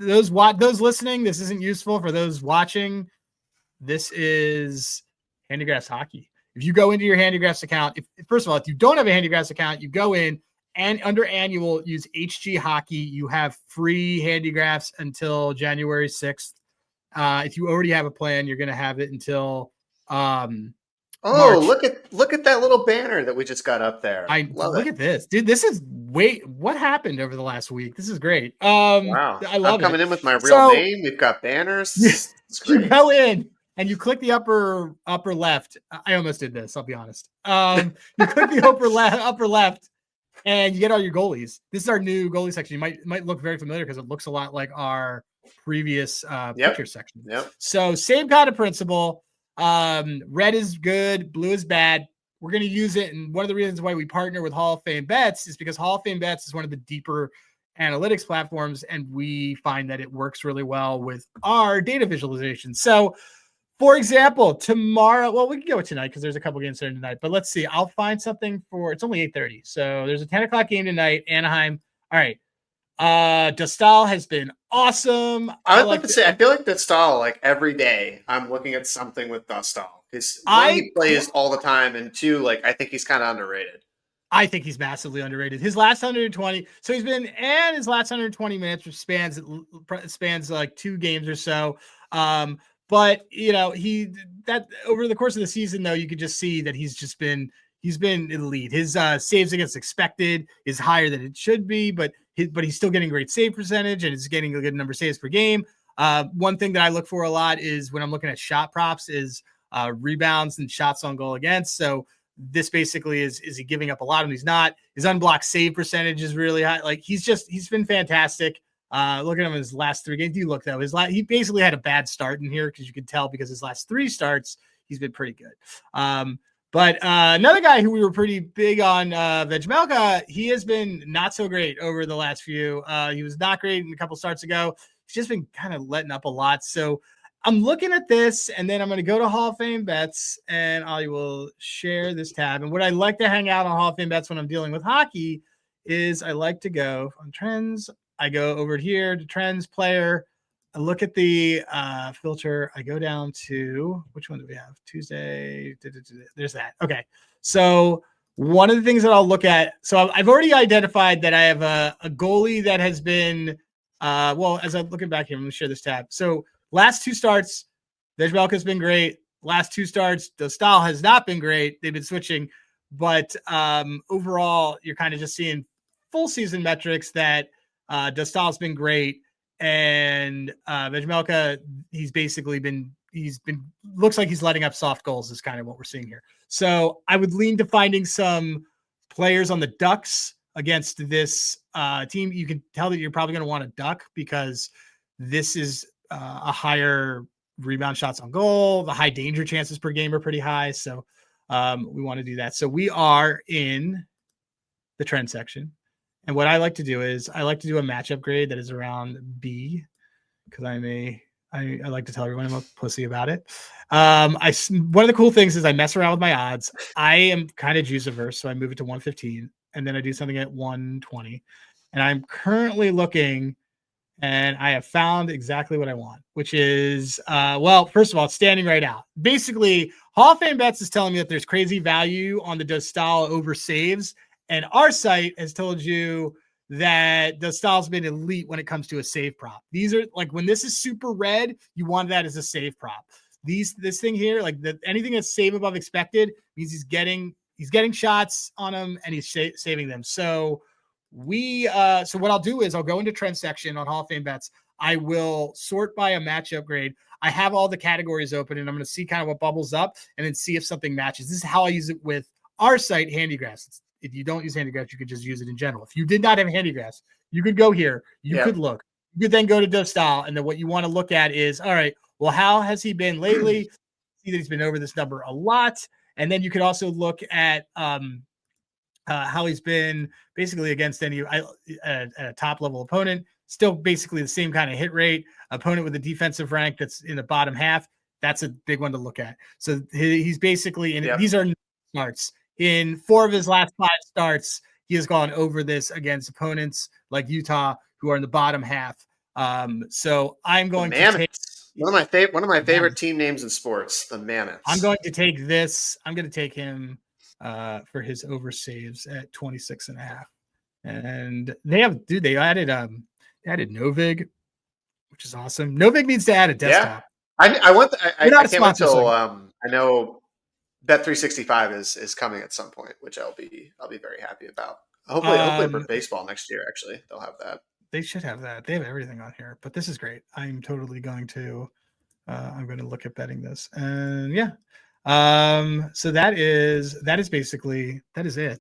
those listening, this isn't useful. For those watching, this is Handigraphs Hockey. If you go into your Handigraphs account, first of all, if you don't have a Handigraphs account, you go in and under annual, use HG Hockey. You have free Handigraphs until January 6th. If you already have a plan, you're going to have it until March. Look at that little banner that we just got up there. Look at this, dude. This is what happened over the last week? This is great. Wow. I love it. I'm coming in with my real name. We've got banners. You go in and you click the upper left. I almost did this, I'll be honest. You click the upper left and you get all your goalies. This is our new goalie section. You might look very familiar because it looks a lot like our previous picture section. Yep. So same kind of principle. Red is good, blue is bad. We're going to use it. And one of the reasons why we partner with HOF Bets is because HOF Bets is one of the deeper analytics platforms, and we find that it works really well with our data visualization. So, for example, tomorrow, well, we can go with tonight because there's a couple games there tonight, but let's see. I'll find something it's only 8:30. So there's a 10 o'clock game tonight, Anaheim. All right. Dostal has been awesome. I would like to say, I feel like Dostal, like every day, I'm looking at something with Dostal. He plays all the time, and two, like I think he's kind of underrated. I think he's massively underrated. His last 120, so his last 120 minutes, which spans like 2 games or so. But that over the course of the season, though, you could just see that he's been elite. His saves against expected is higher than it should be, but he's still getting great save percentage and is getting a good number of saves per game. One thing that I look for a lot is when I'm looking at shot props is rebounds and shots on goal against. So this basically is he giving up a lot when he's not. His unblocked save percentage is really high. Like he's been fantastic. Look at him in his last 3 games. You look though, he basically had a bad start in here because you can tell because his last 3 starts he's been pretty good. But another guy who we were pretty big on, Vejmelka, he has been not so great over the last few. He was not great a couple starts ago. He's just been kind of letting up a lot. So I'm looking at this, and then I'm going to go to Hall of Fame Bets, and I will share this tab. And what I like to hang out on Hall of Fame Bets when I'm dealing with hockey is I like to go on trends. I go over here to trends player. I look at the filter. I go down to, which one do we have? Tuesday. There's that. Okay. So one of the things that I'll look at, so I've already identified that I have a goalie that has been, as I'm looking back here, I'm going to share this tab. So last 2 starts, Vejmelka has been great. Last 2 starts, Dostal has not been great. They've been switching. But overall, you're kind of just seeing full season metrics that Dostal's been great. And Vejmelka, he's been looks like he's letting up soft goals is kind of what we're seeing here. So I would lean to finding some players on the Ducks against this team. You can tell that you're probably going to want a Duck because this is a higher rebound shots on goal. The high danger chances per game are pretty high. So we want to do that. So we are in the trend section. And what I like to do is I like to do a matchup grade that is around B because I like to tell everyone I'm a pussy about it. One of the cool things is I mess around with my odds. I am kind of juice averse, so I move it to 115 and then I do something at 120. And I'm currently looking and I have found exactly what I want, which is, first of all, it's standing right out. Basically, Hall of Fame Bets is telling me that there's crazy value on the Dostal over saves. And our site has told you that Dostal's been elite when it comes to a save prop. These are like when this is super red, you want that as a save prop. This thing here, like anything that's save above expected means he's getting shots on them and he's saving them. So so what I'll do is I'll go into trend section on Hall of Fame Bets. I will sort by a matchup grade. I have all the categories open and I'm going to see kind of what bubbles up and then see if something matches. This is how I use it with our site, Handigraphs. If you don't use Handigraphs, you could just use it in general. If you did not have Handigraphs, you could go here. You could look. You could then go to Dostal, and then what you want to look at is, all right, well, how has he been lately? See that he's been over this number a lot. And then you could also look at how he's been basically against a top-level opponent. Still basically the same kind of hit rate. Opponent with a defensive rank that's in the bottom half. That's a big one to look at. So he's basically – these are smarts. In 4 of his last 5 starts, he has gone over this against opponents like Utah, who are in the bottom half So I'm The going to take Mammoths. One of my favorite team names in sports, the Mammoths. I'm going to take this. I'm going to take him for his over saves at 26.5. And they added Novig, which is awesome. Novig needs to add a desktop. Yeah. I can't wait till so. I know Bet365 is coming at some point, which I'll be very happy about. Hopefully for baseball next year, actually, they'll have that. They should have that. They have everything on here, but this is great. I'm totally going to look at betting this. And yeah. So that is it.